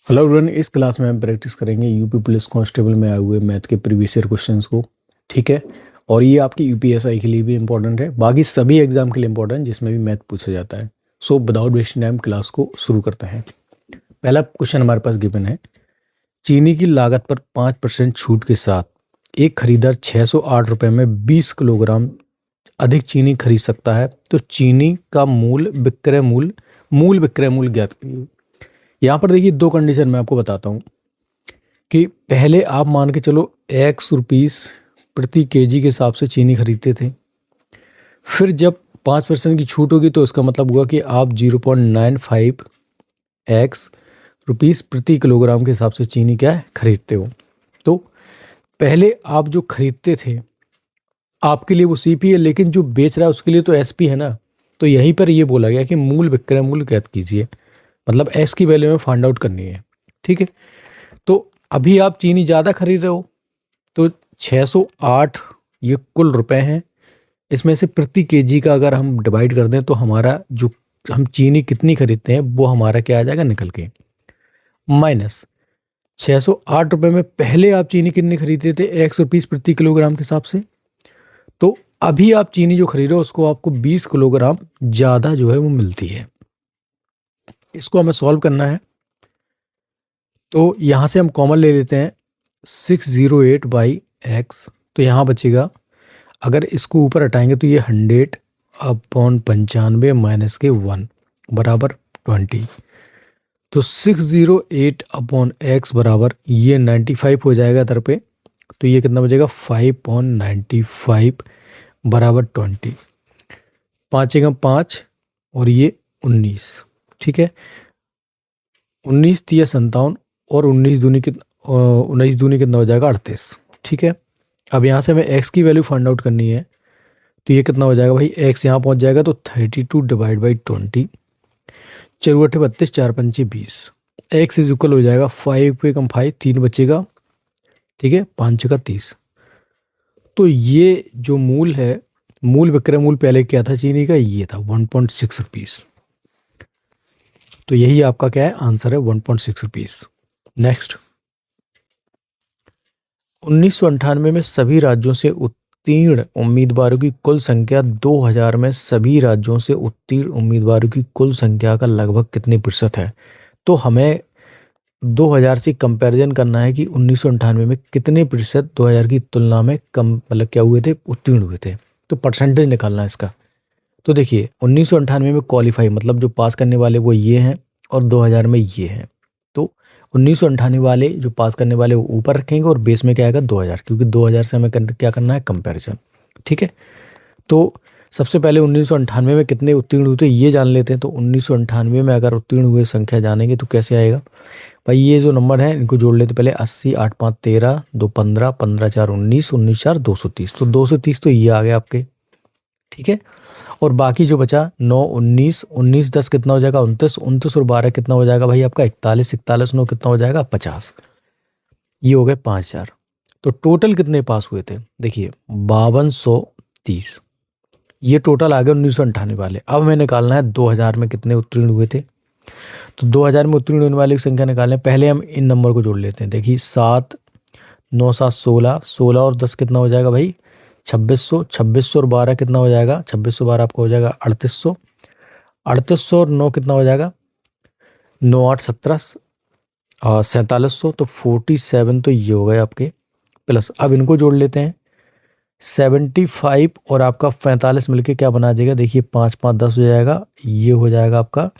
Hello everyone, इस class में हम प्रैक्टिस करेंगे यूपी पुलिस कांस्टेबल में आए हुए मैथ के प्रीवियस ईयर क्वेश्चंस को। ठीक है। और ये आपकी यूपीएसआई के लिए भी इंपॉर्टेंट है, बाकी सभी एग्जाम के लिए इंपॉर्टेंट है जिसमें भी मैथ पूछा जाता है। So without wasting time class को शुरू करते हैं। पहला क्वेश्चन हमारे पास गिवन है। चीनी की लागत पर 5% छूट के साथ एक खरीदार 608 रुपये में 20 किलोग्राम अधिक चीनी खरीद सकता है, तो चीनी का मूल विक्रय मूल्य ज्ञात करिए। यहाँ पर देखिए दो कंडीशन मैं आपको बताता हूँ कि पहले आप मान के चलो ₹X प्रति केजी के हिसाब से चीनी खरीदते थे। फिर जब 5% की छूट होगी तो इसका मतलब हुआ कि आप 0.95 X रुपीस प्रति किलोग्राम के हिसाब से चीनी क्या है खरीदते हो। तो पहले आप जो खरीदते थे आपके लिए वो CP है, लेकिन जो बेच रहा है उसके लिए तो SP है ना। तो यहीं पर ये बोला गया कि मूल विक्रय मूल्य ज्ञात कीजिए, मतलब X की वैल्यू में फाइंड आउट करनी है। ठीक है। तो अभी आप चीनी ज़्यादा खरीद रहे हो, तो 608 ये कुल रुपए हैं। इसमें से प्रति केजी का अगर हम डिवाइड कर दें तो हमारा जो हम चीनी कितनी खरीदते हैं वो हमारा क्या आ जाएगा निकल के, माइनस 608 रुपये में पहले आप चीनी कितनी खरीदते थे ₹X प्रति किलोग्राम के हिसाब से। तो अभी आप चीनी जो खरीद रहे हो उसको आपको 20 किलोग्राम ज़्यादा जो है वो मिलती है। इसको हमें सॉल्व करना है, तो यहाँ से हम कॉमन ले लेते हैं 608/x। तो यहाँ बचेगा, अगर इसको ऊपर हटाएंगे तो ये 100/95 माइनस के 1 बराबर 20। तो 608/x बराबर ये 95 हो जाएगा इधर पे, तो ये कितना बचेगा 5.95 बराबर 20। 5 एकम 5 और ये 19। ठीक है। 19 तिया 57 और 19 दूनी कितना हो जाएगा 38। ठीक है। अब यहाँ से हमें x की वैल्यू फाइंड आउट करनी है, तो ये कितना हो जाएगा भाई, x यहाँ पहुँच जाएगा तो 32/20। 4 × 32 4 × 5 20। x इज इक्वल हो जाएगा 5 एकम 5 3 बचेगा। ठीक है। 5 × 30। तो ये जो मूल है, मूल विक्रय मूल्य पहले क्या था चीनी का, ये था 1.6 रुपीज़। तो यही आपका क्या है आंसर है 1.6 रुपीज़। नेक्स्ट, 1998 में सभी राज्यों से उत्तीर्ण उम्मीदवारों की कुल संख्या 2000 में सभी राज्यों से उत्तीर्ण उम्मीदवारों की कुल संख्या का लगभग कितने प्रतिशत है। तो हमें 2000 से कंपैरिजन करना है कि 1998 में कितने प्रतिशत 2000 की तुलना में कम मतलब क्या हुए थे, उत्तीर्ण हुए थे। तो परसेंटेज निकालना है इसका। तो देखिए 1998 में क्वालिफाई मतलब जो पास करने वाले वो ये हैं और 2000 में ये हैं। तो 1998 वाले जो पास करने वाले वो ऊपर रखेंगे और बेस में क्या आएगा 2000, क्योंकि 2000 से हमें क्या करना है कंपैरिजन। ठीक है। तो सबसे पहले 1998 में कितने उत्तीर्ण हुए थे ये जान लेते हैं। तो 1998 में अगर उत्तीर्ण हुए संख्या जानेंगे तो कैसे आएगा भाई, ये जो नंबर है इनको जोड़ लेते पहले 80 8 5 13 2 15 15 4 19 19 4 230। तो 230 तो ये आ गया आपके। ठीक है। और बाकी जो बचा 9 19 19 10 कितना हो जाएगा 29 29 और 12 कितना हो जाएगा भाई आपका 41 41 9 कितना हो जाएगा 50। ये हो गए 5000। तो टोटल कितने पास हुए थे देखिए 5230। ये टोटल आ गए 1998 वाले। अब हमें निकालना है 2000 में कितने उत्तीर्ण हुए थे। तो 2000 में उत्तीर्ण होने वाले की संख्या निकालने पहले हम इन नंबर को जोड़ लेते हैं। देखिए 7 9 7 16 16 और 10 कितना हो जाएगा भाई 2600। 2600 और 12 कितना हो जाएगा 2600 12 आपको हो जाएगा 3800। 3800 और 9 कितना हो जाएगा 9 8 17 4700। तो 47 तो ये हो गए आपके प्लस। अब इनको जोड़ लेते हैं 75 और आपका 45 मिलके क्या बना जाएगा देखिए 5 5 10 हो जाएगा। ये हो जाएगा आपका,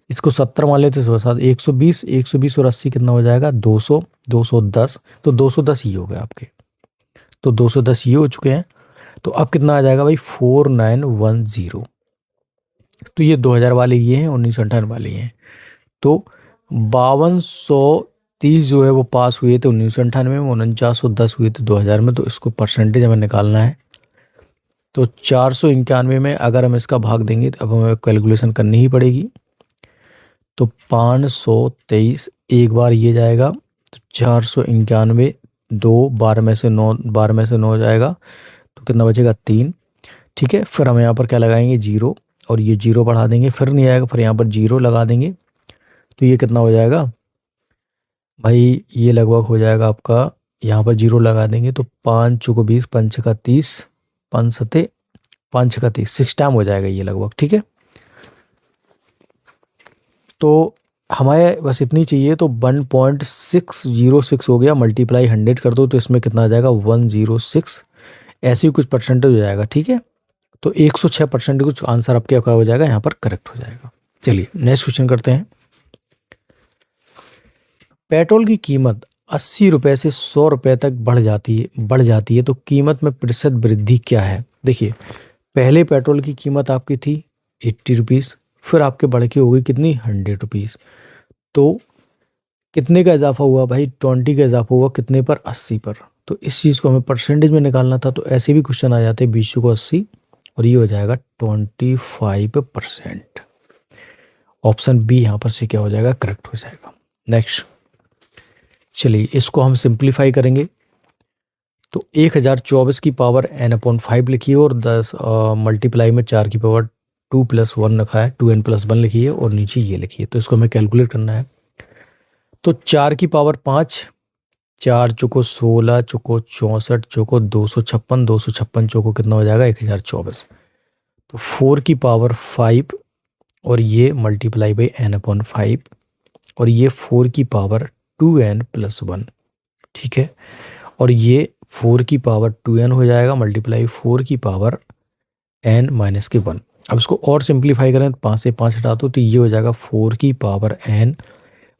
इसको 70 मान लेते हैं 120 120 और 80 कितना हो जाएगा 200 210। तो 210 ये हो गया आपके। तो 210 ये हो चुके हैं। तो अब कितना आ जाएगा भाई 4910। तो ये 2000 वाले ये हैं, 1998 वाले ये हैं। तो 5230 जो है वो पास हुए थे 1998 में, 4910 हुए थे 2000 में। तो इसको परसेंटेज हमें निकालना है। तो 491 में अगर हम इसका भाग देंगे तो अब हमें कैलकुलेशन करनी ही पड़ेगी। तो 523 एक बार ये जाएगा, तो 491 2 12 में से 9 12 में से 9 हो जाएगा, तो कितना बचेगा 3। ठीक है। फिर हम यहाँ पर क्या लगाएंगे 0 और ये 0 बढ़ा देंगे, फिर नहीं आएगा, फिर यहाँ पर 0 लगा देंगे। तो ये कितना हो जाएगा भाई ये लगभग हो जाएगा आपका, यहाँ पर जीरो लगा देंगे तो 5 चौको 20, 5 का 30, 5 सते 5 का 30, 6 टाइम हो जाएगा ये लगभग। ठीक है, तो हमें बस इतनी चाहिए, तो 1.606 हो गया, मल्टीप्लाई 100 कर दो तो इसमें कितना आ जाएगा 106, ऐसे ही कुछ परसेंटेज हो जाएगा। ठीक है, तो 106% कुछ आंसर आपके क्या हो जाएगा, यहाँ पर करेक्ट हो जाएगा। चलिए नेक्स्ट क्वेश्चन करते हैं। पेट्रोल की कीमत 80 रुपये से 100 रुपये तक बढ़ जाती है तो कीमत में प्रतिशत वृद्धि क्या है। देखिए, पहले पेट्रोल की कीमत आपकी थी 80 रुपीज़, फिर आपके बढ़ के हो गई कितनी 100 रुपीज़, तो कितने का इजाफा हुआ भाई, 20 का इजाफा हुआ कितने पर, 80 पर। तो इस चीज़ को हमें परसेंटेज में निकालना था, तो ऐसे भी क्वेश्चन आ जाते हैं 20 को 80, और ये हो जाएगा 25%। ऑप्शन बी यहाँ पर से क्या हो जाएगा, करेक्ट हो जाएगा। नेक्स्ट, चलिए इसको हम सिंप्लीफाई करेंगे, तो 1024 की पावर n/5 लिखिए और 10 मल्टीप्लाई में 4 की पावर 2 + 1 रखा है, 2n + 1 लिखिए और नीचे ये लिखिए, तो इसको हमें कैलकुलेट करना है। तो 4 की पावर 5, 4 चौको 16, चौको 64, चौको 256, 256 चौको कितना हो जाएगा 1024, तो 4 की पावर 5 और ये मल्टीप्लाई बाई n/5 और ये 4 की पावर 2n + 1। ठीक है, और ये 4 की पावर 2n हो जाएगा मल्टीप्लाई 4 की पावर n - 1। अब इसको और सिंप्लीफाई करें तो 5 से 5 हटा दो तो ये हो जाएगा 4 की पावर n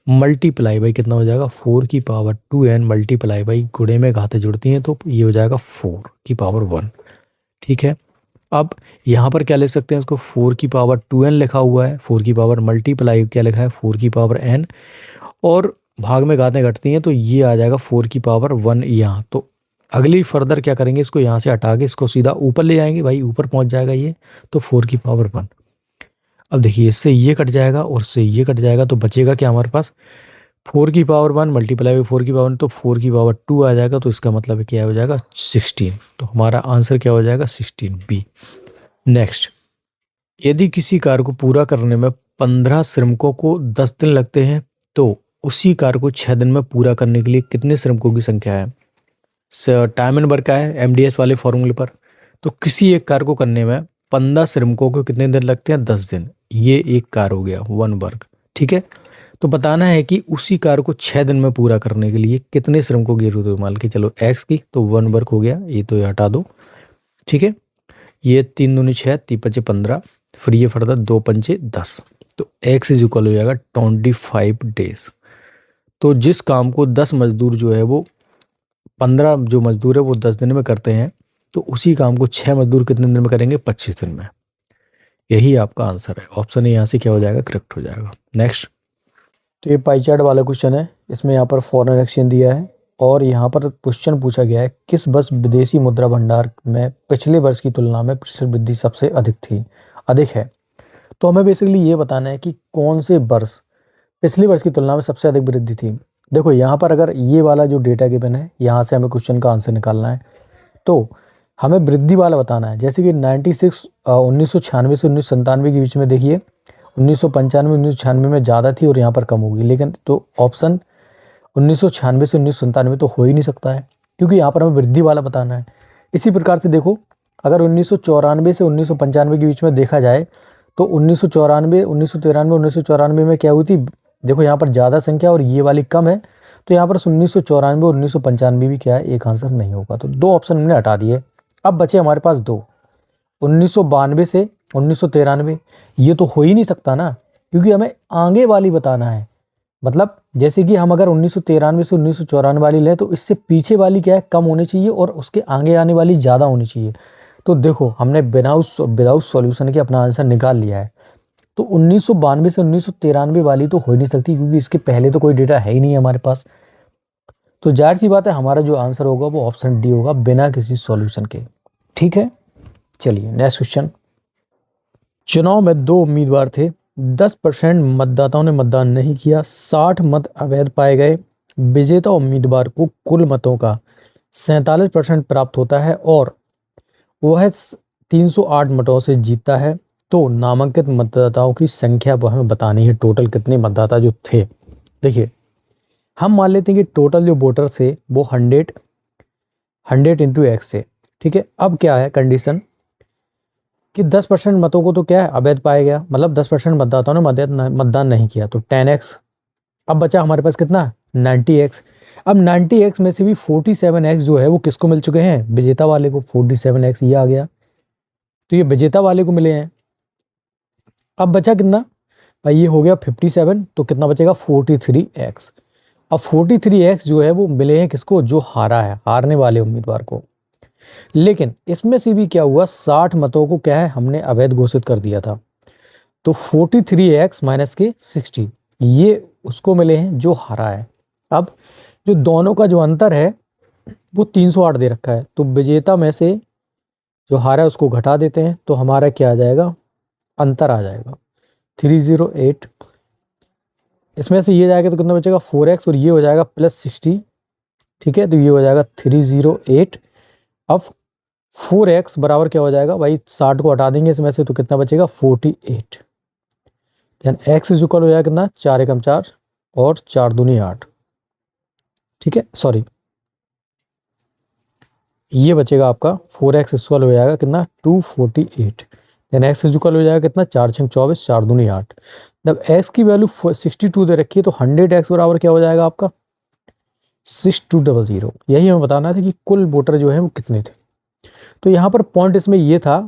मल्टीप्लाई बाई कितना हो जाएगा 4 की पावर 2n मल्टीप्लाई बाई, गुणे में घातें जुड़ती हैं तो ये हो जाएगा 4 की पावर 1। ठीक है, अब यहाँ पर क्या लिख सकते हैं इसको, 4 की पावर 2n लिखा हुआ है, 4 की पावर मल्टीप्लाई क्या लिखा है 4 की पावर n, और भाग में घातें घटती हैं तो ये आ जाएगा 4 की पावर 1 यहाँ। तो अगली फर्दर क्या करेंगे, इसको यहाँ से हटा के इसको सीधा ऊपर ले जाएंगे, भाई ऊपर पहुँच जाएगा ये, तो 4 की पावर 1। अब देखिए इससे ये कट जाएगा और इससे ये कट जाएगा तो बचेगा क्या हमारे पास, 4 की पावर 1 मल्टीप्लाई बाई 4 की पावर 1, तो 4 की पावर 2 आ जाएगा, तो इसका मतलब क्या हो जाएगा 16। तो हमारा आंसर क्या हो जाएगा 16 बी। नेक्स्ट, यदि किसी कार्य को पूरा करने में 15 श्रमिकों को 10 दिन लगते हैं तो उसी कार्य को 6 दिन में पूरा करने के लिए कितने श्रमिकों की संख्या है। टाइम एंड वर्क का है MDS वाले फॉर्मूले पर, तो किसी एक कार्य को करने में 15 श्रमिकों को कितने दिन लगते हैं 10 दिन, ये एक कार्य हो गया 1 वर्क। ठीक है, तो बताना है कि उसी कार्य को 6 दिन में पूरा करने के लिए कितने श्रमिकों की जरूरत है। मान के चलो x की, तो 1 वर्क हो गया, ये तो ये हटा दो। ठीक है, ये 3 दूनी 6, 3 5 15, फिर ये फटता 2 पंचे 10, तो x = हो जाएगा 25 डेज। तो जिस काम को 10 मजदूर जो है वो 15 जो मजदूर है वो 10 दिन में करते हैं, तो उसी काम को 6 मजदूर कितने दिन में करेंगे 25 दिन में। यही आपका आंसर है, ऑप्शन ए यहाँ से क्या हो जाएगा करेक्ट हो जाएगा। नेक्स्ट, तो ये पाई चार्ट वाला क्वेश्चन है, इसमें यहाँ पर फॉरेन एक्सचेंज दिया है और यहाँ पर क्वेश्चन पूछा गया है किस वर्ष विदेशी मुद्रा भंडार में पिछले वर्ष की तुलना में प्रतिशत वृद्धि सबसे अधिक है। तो हमें बेसिकली ये बताना है कि कौन से वर्ष पिछले वर्ष की तुलना में सबसे अधिक वृद्धि थी। देखो यहाँ पर अगर ये वाला जो डेटा गिवन है, यहाँ से हमें क्वेश्चन का आंसर निकालना है, तो हमें वृद्धि वाला बताना है। जैसे कि 1996 से 1997 के बीच में देखिए 1995 में ज़्यादा थी और यहाँ पर कम होगी, लेकिन तो ऑप्शन 1996 से 1997 तो हो ही नहीं सकता है, क्योंकि यहाँ पर हमें वृद्धि वाला बताना है। इसी प्रकार से देखो, अगर 1994 से 1995 के बीच में देखा जाए तो 1994, 1993, 1994 में क्या हुई थी, देखो यहाँ पर ज़्यादा संख्या और ये वाली कम है, तो यहाँ पर 1994 और 1995 भी क्या है, एक आंसर नहीं होगा। तो 2 ऑप्शन हमने हटा दिए, अब बचे हमारे पास 2, 1992 से 1993, ये तो हो ही नहीं सकता ना, क्योंकि हमें आगे वाली बताना है। मतलब जैसे कि हम अगर 1993 से 1994 वाली लें तो इससे पीछे वाली क्या है, कम होनी चाहिए और उसके आगे आने वाली ज़्यादा होनी चाहिए। तो देखो हमने विदाउट सॉल्यूशन के अपना आंसर निकाल लिया है। तो 1992 से 1993 वाली तो हो ही नहीं सकती, क्योंकि इसके पहले तो कोई डेटा है ही नहीं हमारे पास। तो जाहिर सी बात है हमारा जो आंसर होगा वो ऑप्शन डी होगा, बिना किसी सॉल्यूशन के। ठीक है, चलिए नेक्स्ट क्वेश्चन। चुनाव में 2 उम्मीदवार थे, 10% मतदाताओं ने मतदान नहीं किया, 60 मत अवैध पाए गए। विजेता उम्मीदवार को कुल मतों का 47% प्राप्त होता है और वह 308 मतों से जीतता है। तो नामांकित मतदाताओं की संख्या वो हमें बतानी है, टोटल कितने मतदाता जो थे। देखिए हम मान लेते हैं कि टोटल जो वोटर थे वो 100 इंटू एक्स थे, ठीक है। अब क्या है कंडीशन कि 10% मतों को तो क्या है अवैध पाया गया, मतलब 10% मतदाताओं ने मतदान नहीं किया, तो 10x। अब बचा हमारे पास कितना 90x। अब 90x में से भी 47x जो है वो किसको मिल चुके हैं, विजेता वाले को। 47x ये आ गया, तो ये विजेता वाले को मिले हैं। अब बचा कितना भाई, ये हो गया 57, तो कितना बचेगा 43x। अब 43x जो है वो मिले हैं किसको, जो हारा है, हारने वाले उम्मीदवार को। लेकिन इसमें से भी क्या हुआ, 60 मतों को क्या है हमने अवैध घोषित कर दिया था। तो 43x माइनस के 60 ये उसको मिले हैं जो हारा है। अब जो दोनों का जो अंतर है वो 308 दे रखा है, तो विजेता में से जो हारा है उसको घटा देते हैं, तो हमारा क्या आ जाएगा, अंतर आ जाएगा 308। इसमें से ये जाएगा तो कितना बचेगा 4x, और ये हो जाएगा +60, ठीक है। तो ये हो जाएगा 308। अब 4x बराबर क्या हो जाएगा भाई, 60 को हटा देंगे इसमें से, तो कितना बचेगा 48। देन x इज इक्वल हो जाएगा कितना, 4 एकम 4 और 4 दूनी 8, ठीक है। सॉरी, ये बचेगा आपका 4x इक्वल हो जाएगा कितना 248। देन x इज इक्वल हो जाएगा कितना 4 6 24 4 दूनी 8। जब x की वैल्यू 62 दे रखी है तो 100x बराबर क्या हो जाएगा आपका 6200। यही हमें बताना था कि कुल वोटर जो है वो कितने थे। तो यहाँ पर पॉइंट इसमें ये था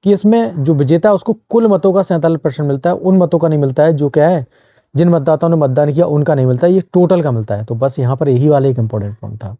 कि इसमें जो विजेता है उसको कुल मतों का 47% मिलता है, उन मतों का नहीं मिलता है जो क्या है जिन मतदाताओं ने मतदान किया उनका नहीं मिलता है, ये टोटल का मिलता है। तो बस यहाँ पर यही वाला एक इंपॉर्टेंट पॉइंट था।